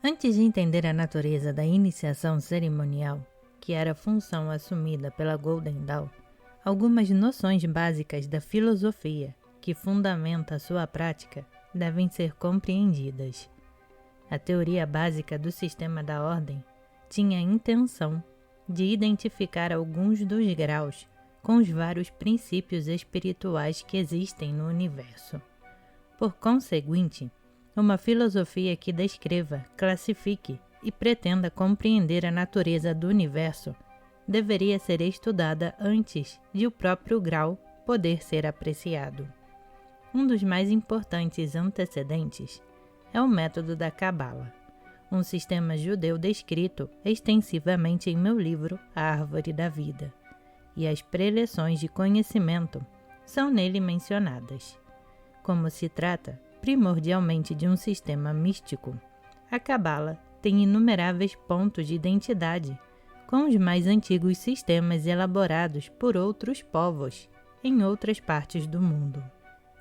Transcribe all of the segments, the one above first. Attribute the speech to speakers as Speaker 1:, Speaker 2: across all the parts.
Speaker 1: Antes de entender a natureza da iniciação cerimonial, que era a função assumida pela Golden Dawn, algumas noções básicas da filosofia que fundamenta a sua prática devem ser compreendidas. A teoria básica do sistema da ordem tinha a intenção de identificar alguns dos graus com os vários princípios espirituais que existem no universo. Por conseguinte, uma filosofia que descreva, classifique e pretenda compreender a natureza do universo deveria ser estudada antes de o próprio grau poder ser apreciado. Um dos mais importantes antecedentes é o método da Cabala, um sistema judeu descrito extensivamente em meu livro A Árvore da Vida, e as preleções de conhecimento são nele mencionadas. Como se trata primordialmente de um sistema místico, a Cabala tem inumeráveis pontos de identidade com os mais antigos sistemas elaborados por outros povos em outras partes do mundo.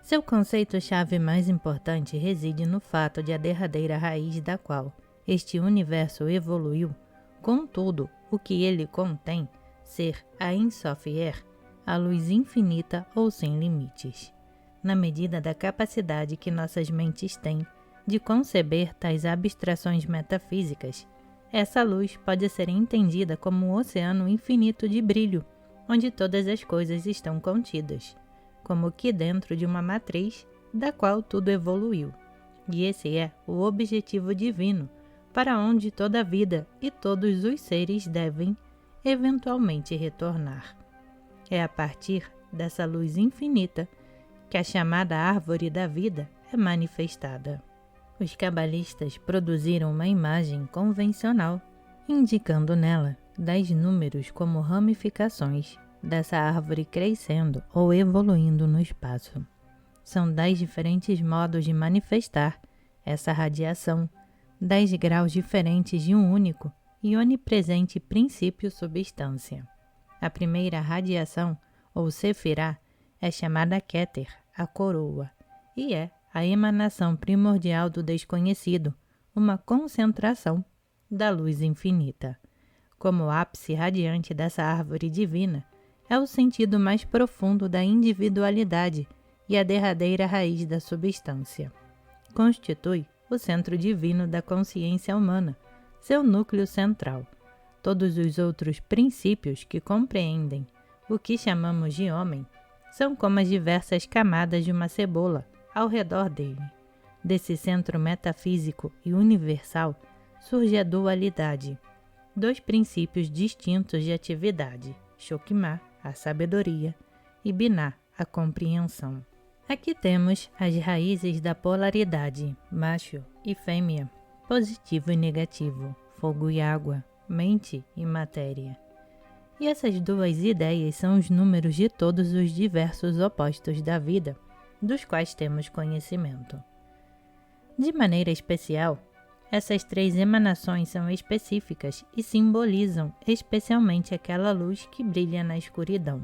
Speaker 1: Seu conceito-chave mais importante reside no fato de a derradeira raiz da qual este universo evoluiu, contudo, o que ele contém, ser a Ein Sof Er, a luz infinita ou sem limites. Na medida da capacidade que nossas mentes têm de conceber tais abstrações metafísicas, essa luz pode ser entendida como um oceano infinito de brilho, onde todas as coisas estão contidas, como que dentro de uma matriz da qual tudo evoluiu. E esse é o objetivo divino, para onde toda a vida e todos os seres devem eventualmente retornar. É a partir dessa luz infinita que a chamada Árvore da Vida é manifestada. Os cabalistas produziram uma imagem convencional, indicando nela 10 números como ramificações dessa árvore crescendo ou evoluindo no espaço. São 10 diferentes modos de manifestar essa radiação, 10 graus diferentes de um único e onipresente princípio substância. A primeira radiação, ou sefirá, é chamada Keter, a coroa, e é a emanação primordial do desconhecido, uma concentração da luz infinita. Como ápice radiante dessa árvore divina, é o sentido mais profundo da individualidade e a derradeira raiz da substância. Constitui o centro divino da consciência humana, seu núcleo central. Todos os outros princípios que compreendem o que chamamos de homem são como as diversas camadas de uma cebola ao redor dele. Desse centro metafísico e universal surge a dualidade, 2 princípios distintos de atividade, Shokmah, a sabedoria, e Binah, a compreensão. Aqui temos as raízes da polaridade, macho e fêmea, positivo e negativo, fogo e água, mente e matéria. E essas 2 ideias são os números de todos os diversos opostos da vida, dos quais temos conhecimento. De maneira especial, essas 3 emanações são específicas e simbolizam especialmente aquela luz que brilha na escuridão,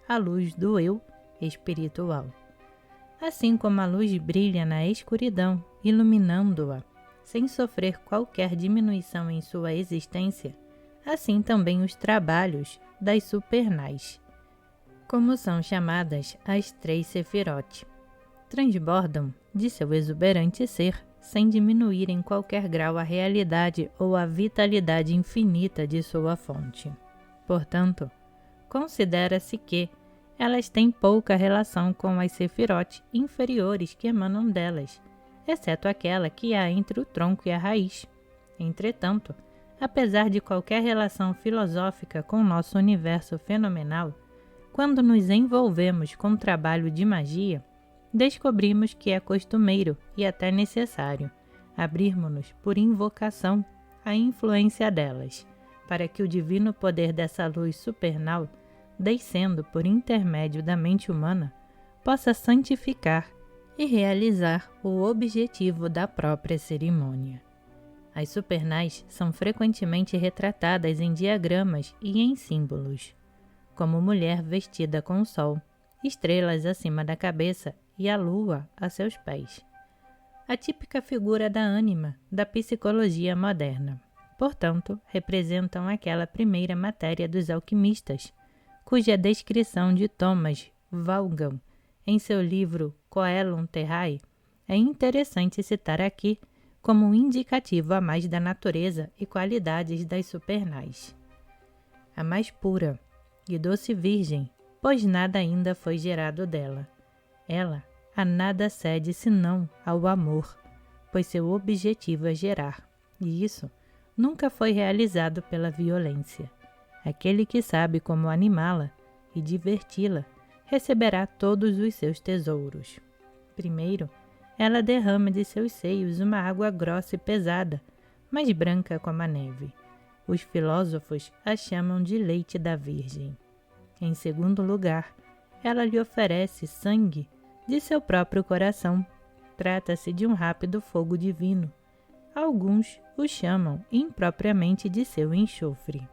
Speaker 1: a luz do eu espiritual. Assim como a luz brilha na escuridão, iluminando-a, sem sofrer qualquer diminuição em sua existência, assim também os trabalhos das supernais, como são chamadas as 3 Sefirot, transbordam de seu exuberante ser sem diminuir em qualquer grau a realidade ou a vitalidade infinita de sua fonte. Portanto, considera-se que elas têm pouca relação com as Sefirot inferiores que emanam delas, exceto aquela que há entre o tronco e a raiz. Entretanto, apesar de qualquer relação filosófica com nosso universo fenomenal, quando nos envolvemos com o trabalho de magia, descobrimos que é costumeiro e até necessário abrirmos-nos por invocação à influência delas, para que o divino poder dessa luz supernal, descendo por intermédio da mente humana, possa santificar e realizar o objetivo da própria cerimônia. As supernais são frequentemente retratadas em diagramas e em símbolos, como mulher vestida com o sol, estrelas acima da cabeça e a lua a seus pés. a típica figura da ânima da psicologia moderna. Portanto, representam aquela primeira matéria dos alquimistas, cuja descrição de Thomas Vaughan, em seu livro Coelum Terrae, é interessante citar aqui como um indicativo a mais da natureza e qualidades das supernais. A mais pura e doce virgem, pois nada ainda foi gerado dela. Ela a nada cede senão ao amor, pois seu objetivo é gerar, e isso nunca foi realizado pela violência. Aquele que sabe como animá-la e diverti-la receberá todos os seus tesouros. Primeiro, ela derrama de seus seios uma água grossa e pesada, mas branca como a neve. Os filósofos a chamam de leite da Virgem. Em segundo lugar, ela lhe oferece sangue de seu próprio coração. Trata-se de um rápido fogo divino. Alguns o chamam impropriamente de seu enxofre.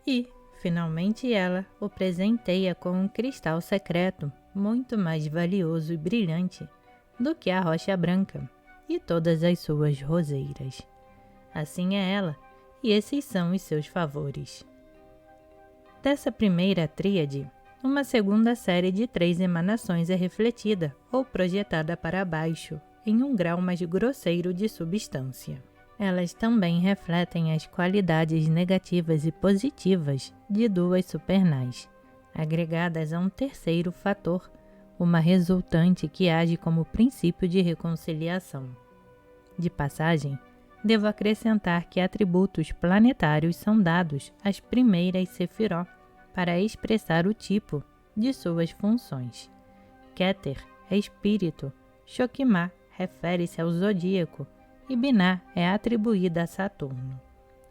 Speaker 1: E, finalmente, ela o presenteia com um cristal secreto, muito mais valioso e brilhante do que a rocha branca e todas as suas roseiras. Assim é ela, e esses são os seus favores. Dessa primeira tríade, uma segunda série de 3 emanações é refletida ou projetada para baixo, em um grau mais grosseiro de substância. Elas também refletem as qualidades negativas e positivas de 2 supernais, agregadas a um terceiro fator, uma resultante que age como princípio de reconciliação. De passagem, devo acrescentar que atributos planetários são dados às primeiras Sefiró para expressar o tipo de suas funções. Keter é espírito, Shokimah refere-se ao zodíaco e Binah é atribuída a Saturno.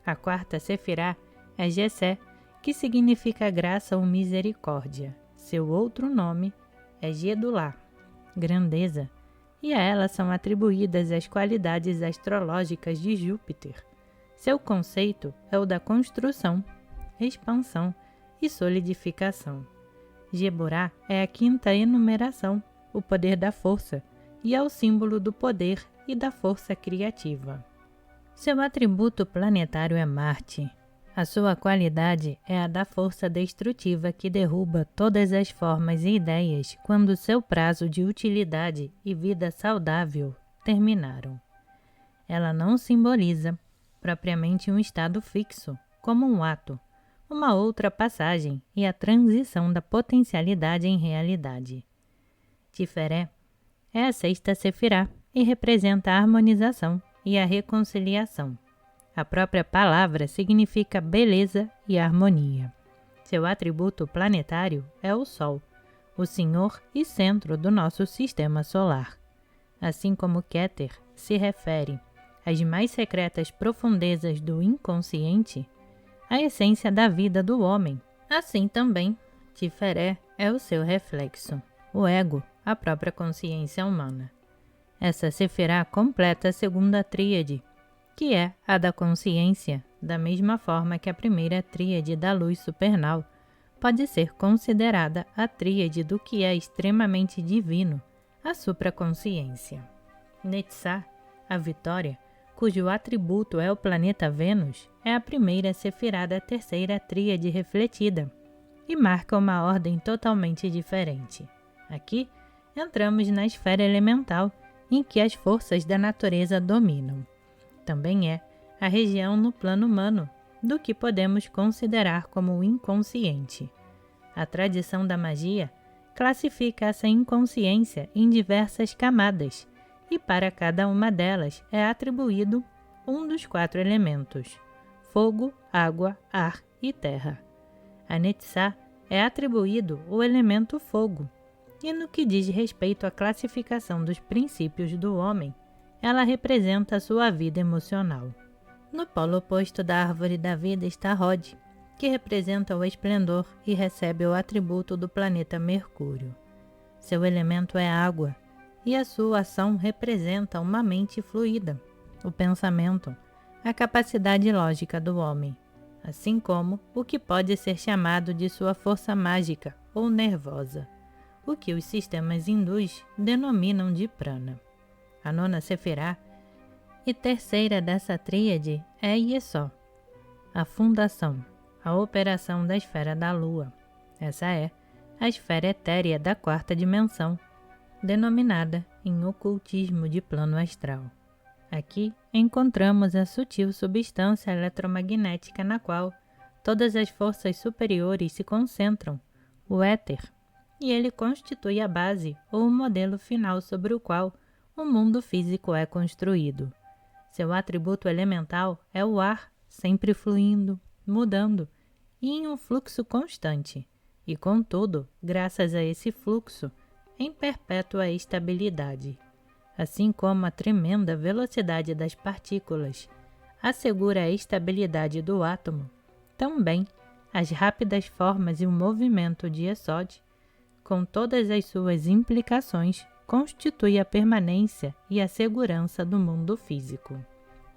Speaker 1: A quarta Sefirá é Jessé, que significa graça ou misericórdia. Seu outro nome é Gedulá, grandeza, e a ela são atribuídas as qualidades astrológicas de Júpiter. Seu conceito é o da construção, expansão e solidificação. Geburá é a quinta enumeração, o poder da força, e é o símbolo do poder e da força criativa. Seu atributo planetário é Marte. A sua qualidade é a da força destrutiva que derruba todas as formas e ideias quando seu prazo de utilidade e vida saudável terminaram. Ela não simboliza propriamente um estado fixo, como um ato, uma outra passagem e a transição da potencialidade em realidade. Tiferé é a sexta Sefirá e representa a harmonização e a reconciliação. A própria palavra significa beleza e harmonia. Seu atributo planetário é o Sol, o senhor e centro do nosso sistema solar. Assim como Keter se refere às mais secretas profundezas do inconsciente, a essência da vida do homem, assim também Tiferé é o seu reflexo, o ego, a própria consciência humana. Essa Sefirá completa a segunda tríade, que é a da consciência, da mesma forma que a primeira tríade da luz supernal pode ser considerada a tríade do que é extremamente divino, a supraconsciência. Netzah, a vitória, cujo atributo é o planeta Vênus, é a primeira Sefirá da terceira tríade refletida e marca uma ordem totalmente diferente. Aqui, entramos na esfera elemental, em que as forças da natureza dominam. Também é a região no plano humano, do que podemos considerar como o inconsciente. A tradição da magia classifica essa inconsciência em diversas camadas, e para cada uma delas é atribuído um dos 4 elementos: fogo, água, ar e terra. A Netzah é atribuído o elemento fogo, e no que diz respeito à classificação dos princípios do homem, ela representa a sua vida emocional. No polo oposto da árvore da vida está Rod, que representa o esplendor e recebe o atributo do planeta Mercúrio. Seu elemento é água, e a sua ação representa uma mente fluida, o pensamento, a capacidade lógica do homem, assim como o que pode ser chamado de sua força mágica ou nervosa, o que os sistemas hindus denominam de prana. a nona Sefirá, e terceira dessa tríade é Yesó, a fundação, a operação da esfera da Lua. Essa é a esfera etérea da quarta dimensão, denominada em ocultismo de plano astral. Aqui encontramos a sutil substância eletromagnética na qual todas as forças superiores se concentram, o éter, e ele constitui a base ou o modelo final sobre o qual o mundo físico é construído. Seu atributo elemental é o ar, sempre fluindo, mudando e em um fluxo constante, e contudo, graças a esse fluxo, em perpétua estabilidade. Assim como a tremenda velocidade das partículas assegura a estabilidade do átomo, também as rápidas formas e o movimento de Yesod, com todas as suas implicações, constitui a permanência e a segurança do mundo físico.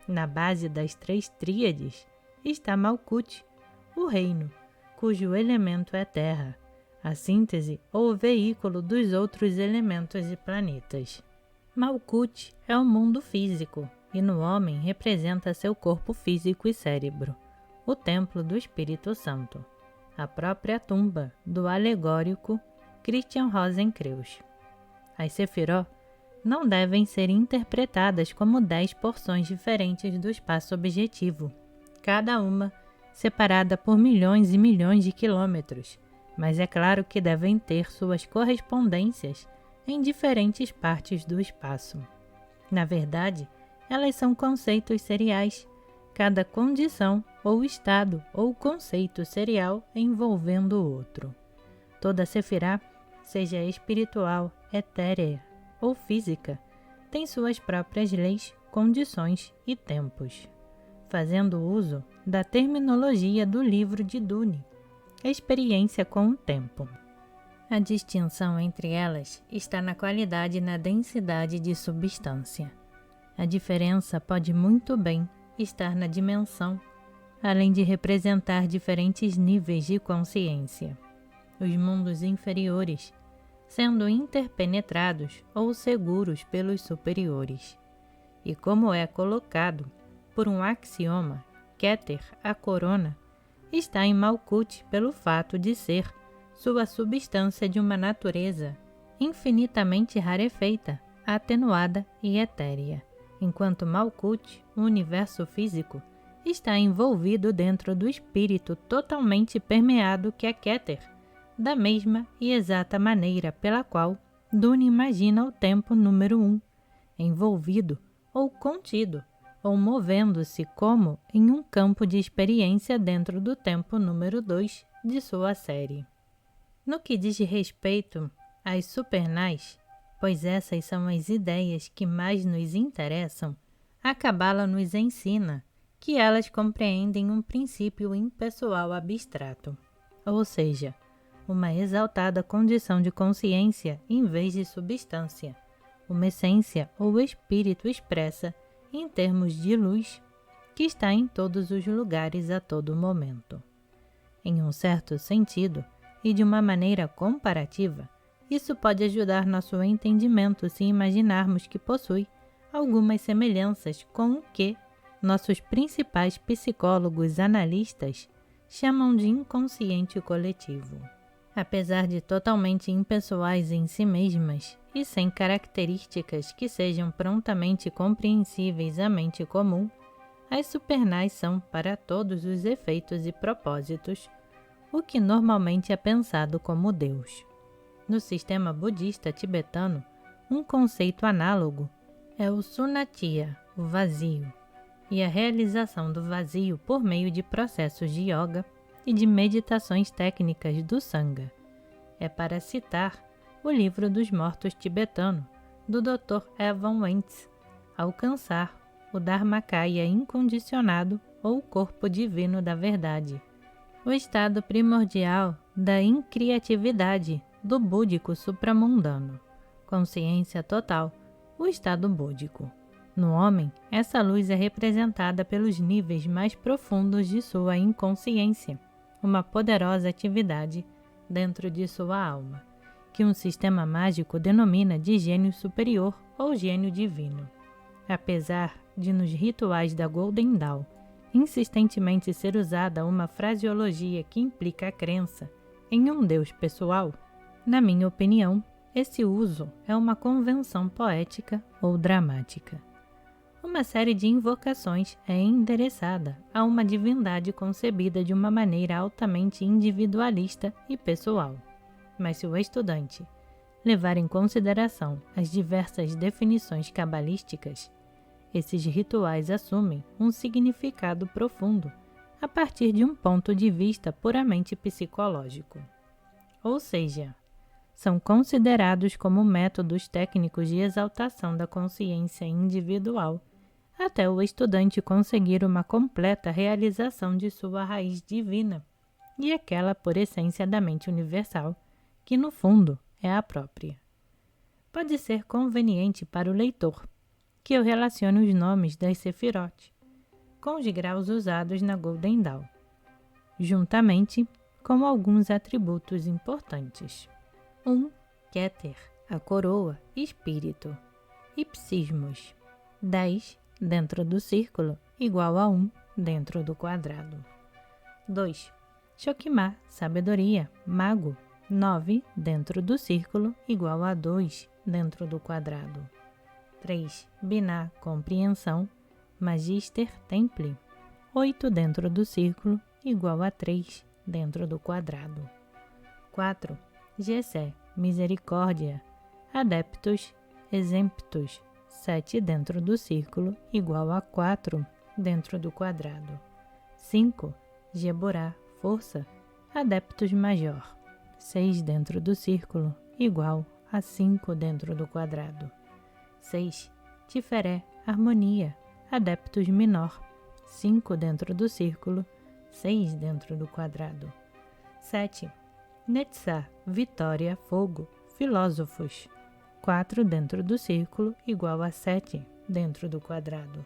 Speaker 1: Na base das três tríades está Malkuth, o reino, cujo elemento é terra, a síntese ou veículo dos outros elementos e planetas. Malkuth é o mundo físico e no homem representa seu corpo físico e cérebro, o templo do Espírito Santo, a própria tumba do alegórico Christian Rosenkreuz. As Sefirot não devem ser interpretadas como 10 porções diferentes do espaço objetivo, cada uma separada por milhões e milhões de quilômetros, mas é claro que devem ter suas correspondências em diferentes partes do espaço. Na verdade, elas são conceitos seriais, cada condição ou estado ou conceito serial envolvendo o outro. Toda Sefirá, seja espiritual, etérea ou física, tem suas próprias leis, condições e tempos. Fazendo uso da terminologia do livro de Dune, experiência com o tempo. A distinção entre elas está na qualidade e na densidade de substância. A diferença pode muito bem estar na dimensão, além de representar diferentes níveis de consciência. Os mundos inferiores, sendo interpenetrados ou seguros pelos superiores. E como é colocado por um axioma, Keter, a corona, está em Malkuth pelo fato de ser sua substância de uma natureza infinitamente rarefeita, atenuada e etérea, enquanto Malkuth, o universo físico, está envolvido dentro do espírito totalmente permeado que é Keter, da mesma e exata maneira pela qual Dune imagina o tempo número 1, envolvido ou contido, ou movendo-se como em um campo de experiência dentro do tempo número 2 de sua série. No que diz respeito às supernais, pois essas são as ideias que mais nos interessam, a Cabala nos ensina que elas compreendem um princípio impessoal abstrato, ou seja, uma exaltada condição de consciência em vez de substância, uma essência ou espírito expressa em termos de luz, que está em todos os lugares a todo momento. Em um certo sentido, e de uma maneira comparativa, isso pode ajudar nosso entendimento se imaginarmos que possui algumas semelhanças com o que nossos principais psicólogos analistas chamam de inconsciente coletivo. Apesar de totalmente impessoais em si mesmas e sem características que sejam prontamente compreensíveis à mente comum, as supernais são, para todos os efeitos e propósitos, o que normalmente é pensado como Deus. No sistema budista tibetano, um conceito análogo é o Sunnatiya, o vazio, e a realização do vazio por meio de processos de yoga e de meditações técnicas do Sangha. É para citar o Livro dos Mortos tibetano, do Dr. Evan Wentz, alcançar o Dharmakaya incondicionado ou corpo divino da verdade, o estado primordial da incriatividade do búdico supramundano, consciência total, o estado búdico. No homem, essa luz é representada pelos níveis mais profundos de sua inconsciência, uma poderosa atividade dentro de sua alma, que um sistema mágico denomina de gênio superior ou gênio divino. Apesar de nos rituais da Golden Dawn insistentemente ser usada uma fraseologia que implica a crença em um Deus pessoal, na minha opinião, esse uso é uma convenção poética ou dramática. Uma série de invocações é endereçada a uma divindade concebida de uma maneira altamente individualista e pessoal. Mas se o estudante levar em consideração as diversas definições cabalísticas, esses rituais assumem um significado profundo a partir de um ponto de vista puramente psicológico. Ou seja, são considerados como métodos técnicos de exaltação da consciência individual até o estudante conseguir uma completa realização de sua raiz divina e aquela por essência da mente universal, que no fundo é a própria. Pode ser conveniente para o leitor que eu relacione os nomes das Sefirot com os graus usados na Golden Dawn, juntamente com alguns atributos importantes. 1. Keter, a coroa, espírito. Ipsismos. 10 dentro do círculo igual a 1 dentro do quadrado. 2. Shokimah, sabedoria, mago. 9 dentro do círculo igual a 2 dentro do quadrado. 3. Binah, compreensão, magister, temple. 8 dentro do círculo igual a 3 dentro do quadrado. 4. Gesé, misericórdia, adeptus, exemptus. 7 dentro do círculo igual a 4 dentro do quadrado. 5. Geborá, força, adeptus major. 6 dentro do círculo igual a 5 dentro do quadrado. 6. Tiferé, harmonia, adeptus menor. 5 dentro do círculo, 6 dentro do quadrado. 7. Netzah, vitória, fogo, filósofos. 4 dentro do círculo igual a 7 dentro do quadrado.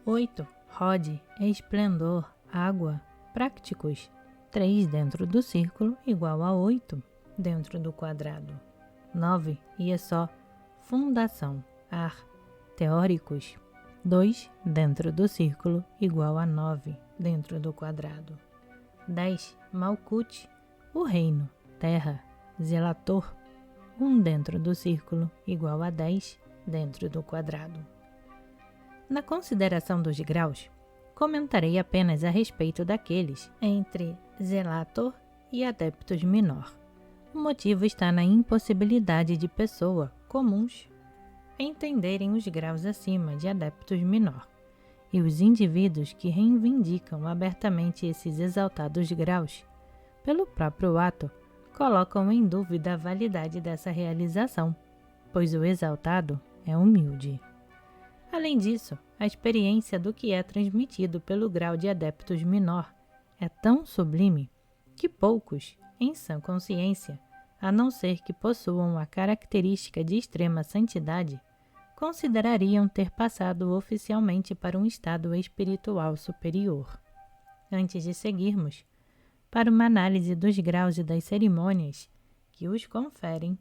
Speaker 1: 8. Rod, esplendor, água, prácticos. 3 dentro do círculo igual a 8 dentro do quadrado. 9. Yesó, fundação, ar, teóricos. 2 dentro do círculo igual a 9 dentro do quadrado. 10. Malkut, o reino, terra, zelator. 1 dentro do círculo igual a 10 dentro do quadrado. Na consideração dos graus, comentarei apenas a respeito daqueles entre zelator e adeptus menor. O motivo está na impossibilidade de pessoa comuns entenderem os graus acima de adeptus menor, e os indivíduos que reivindicam abertamente esses exaltados graus, pelo próprio ato, colocam em dúvida a validade dessa realização, pois o exaltado é humilde. Além disso, a experiência do que é transmitido pelo grau de adeptus menor é tão sublime que poucos, em sã consciência, a não ser que possuam a característica de extrema santidade, considerariam ter passado oficialmente para um estado espiritual superior. Antes de seguirmos para uma análise dos graus e das cerimônias que os conferem,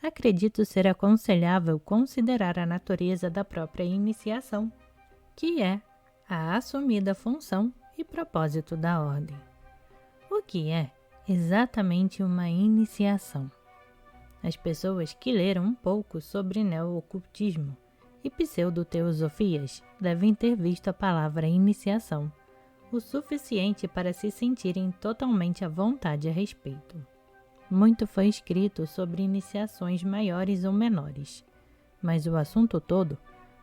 Speaker 1: acredito ser aconselhável considerar a natureza da própria iniciação, que é a assumida função e propósito da ordem. O que é exatamente uma iniciação? As pessoas que leram um pouco sobre neo-ocultismo e pseudo-teosofias devem ter visto a palavra iniciação o suficiente para se sentirem totalmente à vontade a respeito. Muito foi escrito sobre iniciações maiores ou menores, mas o assunto todo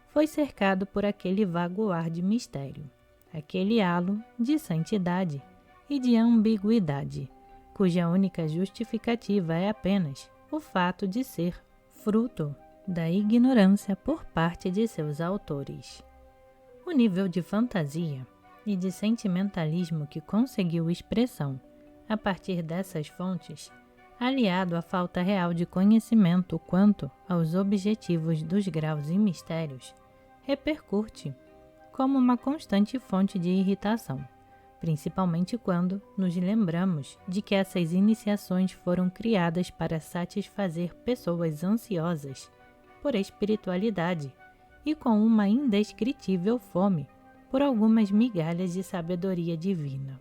Speaker 1: foi cercado por aquele vago ar de mistério, aquele halo de santidade e de ambiguidade, cuja única justificativa é apenas o fato de ser fruto da ignorância por parte de seus autores. O nível de fantasia e de sentimentalismo que conseguiu expressão a partir dessas fontes, aliado à falta real de conhecimento quanto aos objetivos dos graus e mistérios, repercute como uma constante fonte de irritação, principalmente quando nos lembramos de que essas iniciações foram criadas para satisfazer pessoas ansiosas por espiritualidade e com uma indescritível fome por algumas migalhas de sabedoria divina.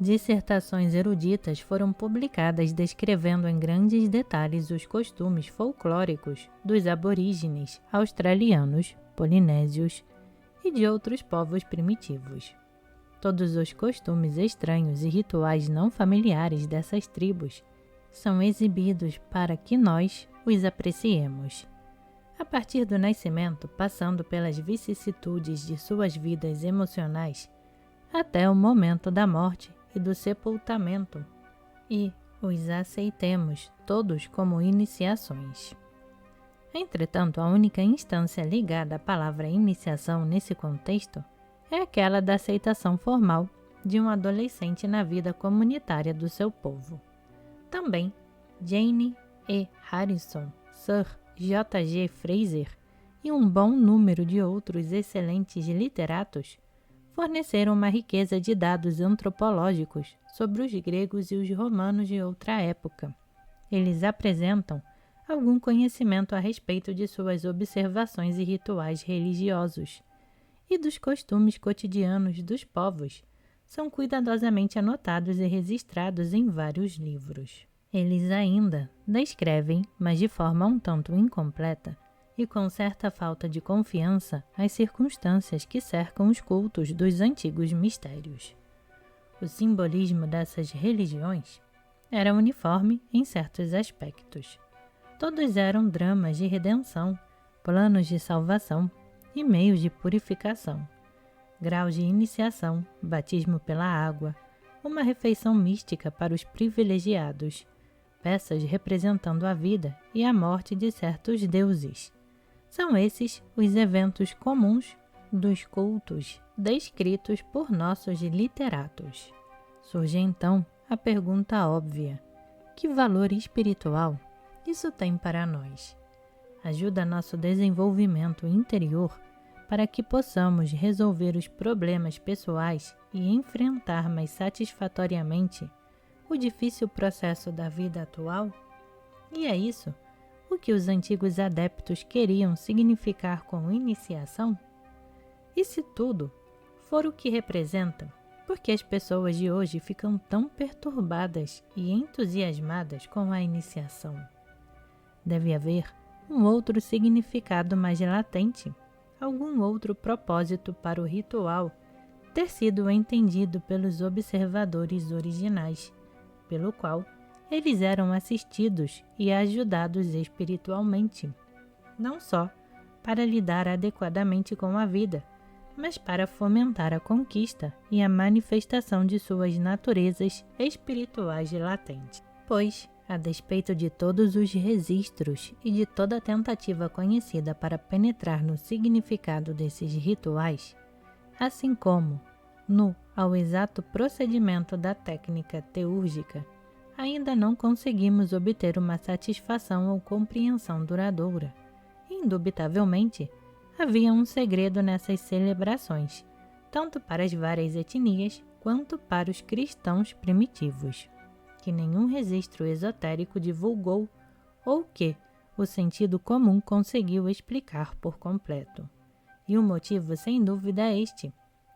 Speaker 1: Dissertações eruditas foram publicadas descrevendo em grandes detalhes os costumes folclóricos dos aborígenes australianos, polinésios e de outros povos primitivos. Todos os costumes estranhos e rituais não familiares dessas tribos são exibidos para que nós os apreciemos. A partir do nascimento, passando pelas vicissitudes de suas vidas emocionais, até o momento da morte e do sepultamento, e os aceitemos todos como iniciações. Entretanto, a única instância ligada à palavra iniciação nesse contexto é aquela da aceitação formal de um adolescente na vida comunitária do seu povo. Também, Jane E. Harrison, Sir J. G. Fraser e um bom número de outros excelentes literatos forneceram uma riqueza de dados antropológicos sobre os gregos e os romanos de outra época. Eles apresentam algum conhecimento a respeito de suas observações e rituais religiosos e dos costumes cotidianos dos povos. São cuidadosamente anotados e registrados em vários livros. Eles ainda descrevem, mas de forma um tanto incompleta e com certa falta de confiança, as circunstâncias que cercam os cultos dos antigos mistérios. O simbolismo dessas religiões era uniforme em certos aspectos. Todos eram dramas de redenção, planos de salvação e meios de purificação, graus de iniciação, batismo pela água, uma refeição mística para os privilegiados, peças representando a vida e a morte de certos deuses. São esses os eventos comuns dos cultos descritos por nossos literatos. Surge então a pergunta óbvia: que valor espiritual isso tem para nós? Ajuda nosso desenvolvimento interior para que possamos resolver os problemas pessoais e enfrentar mais satisfatoriamente o difícil processo da vida atual? E é isso o que os antigos adeptos queriam significar com iniciação? E se tudo for o que representa, por que as pessoas de hoje ficam tão perturbadas e entusiasmadas com a iniciação? Deve haver um outro significado mais latente, algum outro propósito para o ritual ter sido entendido pelos observadores originais, pelo qual eles eram assistidos e ajudados espiritualmente, não só para lidar adequadamente com a vida, mas para fomentar a conquista e a manifestação de suas naturezas espirituais latentes. Pois, a despeito de todos os registros e de toda tentativa conhecida para penetrar no significado desses rituais, assim como ao exato procedimento da técnica teúrgica, ainda não conseguimos obter uma satisfação ou compreensão duradoura. Indubitavelmente, havia um segredo nessas celebrações, tanto para as várias etnias quanto para os cristãos primitivos, que nenhum registro esotérico divulgou ou que o sentido comum conseguiu explicar por completo. E o motivo, sem dúvida, é este: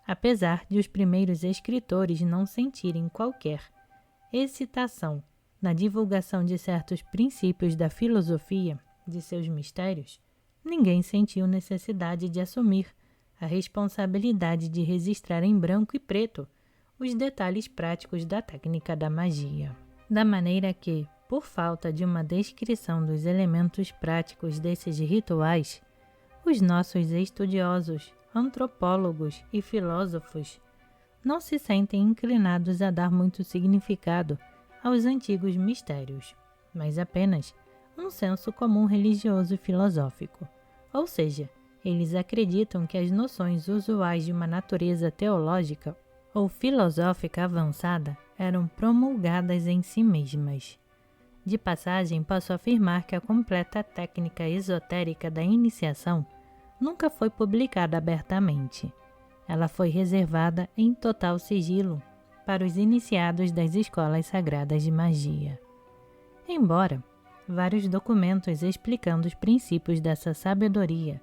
Speaker 1: apesar de os primeiros escritores não sentirem qualquer excitação na divulgação de certos princípios da filosofia, de seus mistérios, ninguém sentiu necessidade de assumir a responsabilidade de registrar em branco e preto os detalhes práticos da técnica da magia. Da maneira que, por falta de uma descrição dos elementos práticos desses rituais, os nossos estudiosos, antropólogos e filósofos não se sentem inclinados a dar muito significado aos antigos mistérios, mas apenas um senso comum religioso e filosófico. Ou seja, eles acreditam que as noções usuais de uma natureza teológica ou filosófica avançada eram promulgadas em si mesmas. De passagem, posso afirmar que a completa técnica esotérica da iniciação nunca foi publicada abertamente. ela foi reservada em total sigilo para os iniciados das escolas sagradas de magia. Embora vários documentos explicando os princípios dessa sabedoria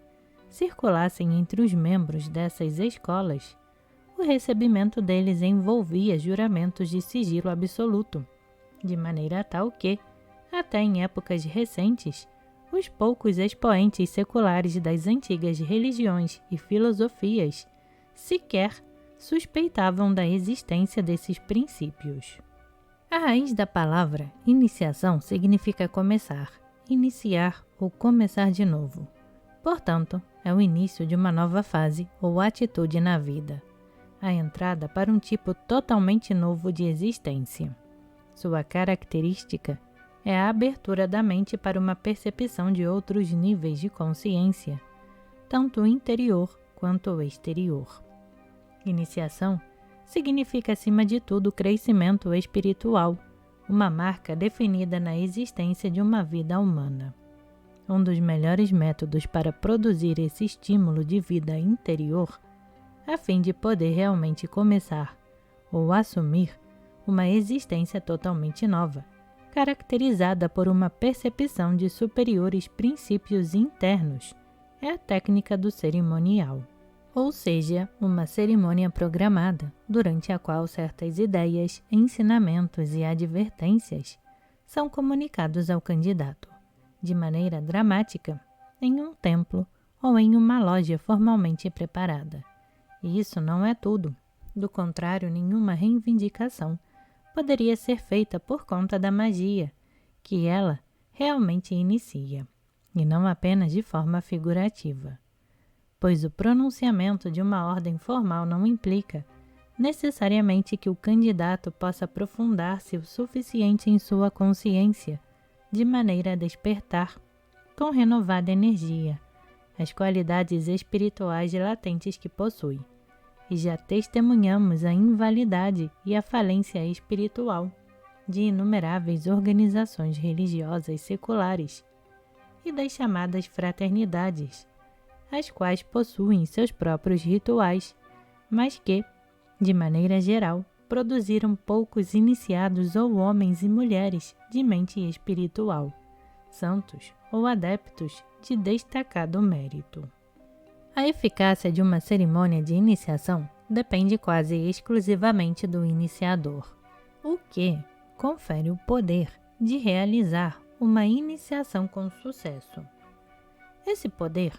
Speaker 1: circulassem entre os membros dessas escolas, o recebimento deles envolvia juramentos de sigilo absoluto, de maneira tal que, até em épocas recentes, os poucos expoentes seculares das antigas religiões e filosofias sequer suspeitavam da existência desses princípios. A raiz da palavra iniciação significa começar, iniciar ou começar de novo. Portanto, é o início de uma nova fase ou atitude na vida, a entrada para um tipo totalmente novo de existência. Sua característica é a abertura da mente para uma percepção de outros níveis de consciência, tanto interior quanto exterior. Iniciação significa, acima de tudo, crescimento espiritual, uma marca definida na existência de uma vida humana. Um dos melhores métodos para produzir esse estímulo de vida interior, a fim de poder realmente começar ou assumir uma existência totalmente nova, caracterizada por uma percepção de superiores princípios internos, é a técnica do cerimonial, ou seja, uma cerimônia programada, durante a qual certas ideias, ensinamentos e advertências são comunicados ao candidato, de maneira dramática, em um templo ou em uma loja formalmente preparada. E isso não é tudo. Do contrário, nenhuma reivindicação poderia ser feita por conta da magia, que ela realmente inicia, e não apenas de forma figurativa. Pois o pronunciamento de uma ordem formal não implica necessariamente que o candidato possa aprofundar-se o suficiente em sua consciência, de maneira a despertar, com renovada energia, as qualidades espirituais latentes que possui. E já testemunhamos a invalidade e a falência espiritual de inumeráveis organizações religiosas seculares e das chamadas fraternidades, as quais possuem seus próprios rituais, mas que, de maneira geral, produziram poucos iniciados ou homens e mulheres de mente espiritual, santos ou adeptos de destacado mérito. A eficácia de uma cerimônia de iniciação depende quase exclusivamente do iniciador, o que confere o poder de realizar uma iniciação com sucesso. Esse poder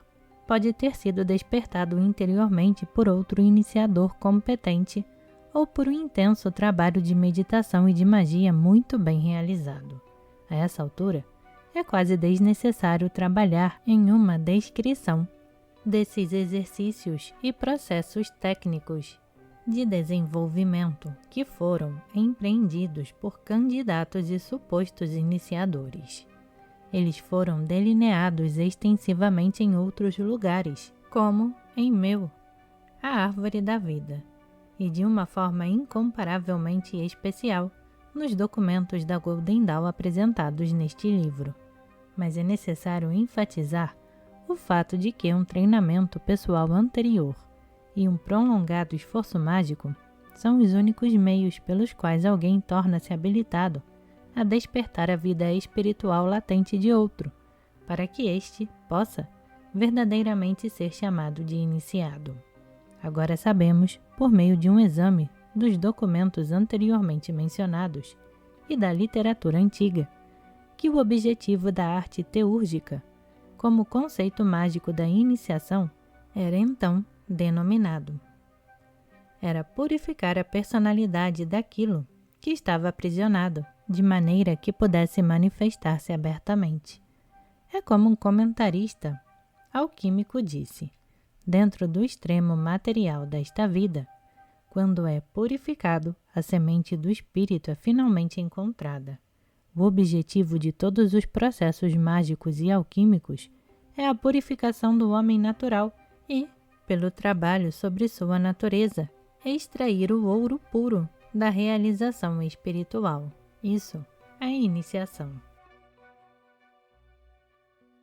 Speaker 1: pode ter sido despertado interiormente por outro iniciador competente ou por um intenso trabalho de meditação e de magia muito bem realizado. A essa altura, é quase desnecessário trabalhar em uma descrição desses exercícios e processos técnicos de desenvolvimento que foram empreendidos por candidatos e supostos iniciadores. Eles foram delineados extensivamente em outros lugares, como em A Árvore da Vida, e de uma forma incomparavelmente especial nos documentos da Golden Dawn apresentados neste livro. Mas é necessário enfatizar o fato de que um treinamento pessoal anterior e um prolongado esforço mágico são os únicos meios pelos quais alguém torna-se habilitado a despertar a vida espiritual latente de outro, para que este possa verdadeiramente ser chamado de iniciado. Agora sabemos, por meio de um exame dos documentos anteriormente mencionados e da literatura antiga, que o objetivo da arte teúrgica, como conceito mágico da iniciação, era então denominado. Era purificar a personalidade daquilo que estava aprisionado, de maneira que pudesse manifestar-se abertamente. É como um comentarista alquímico disse: dentro do extremo material desta vida, quando é purificado, a semente do espírito é finalmente encontrada. O objetivo de todos os processos mágicos e alquímicos é a purificação do homem natural e, pelo trabalho sobre sua natureza, extrair o ouro puro da realização espiritual. Isso é iniciação.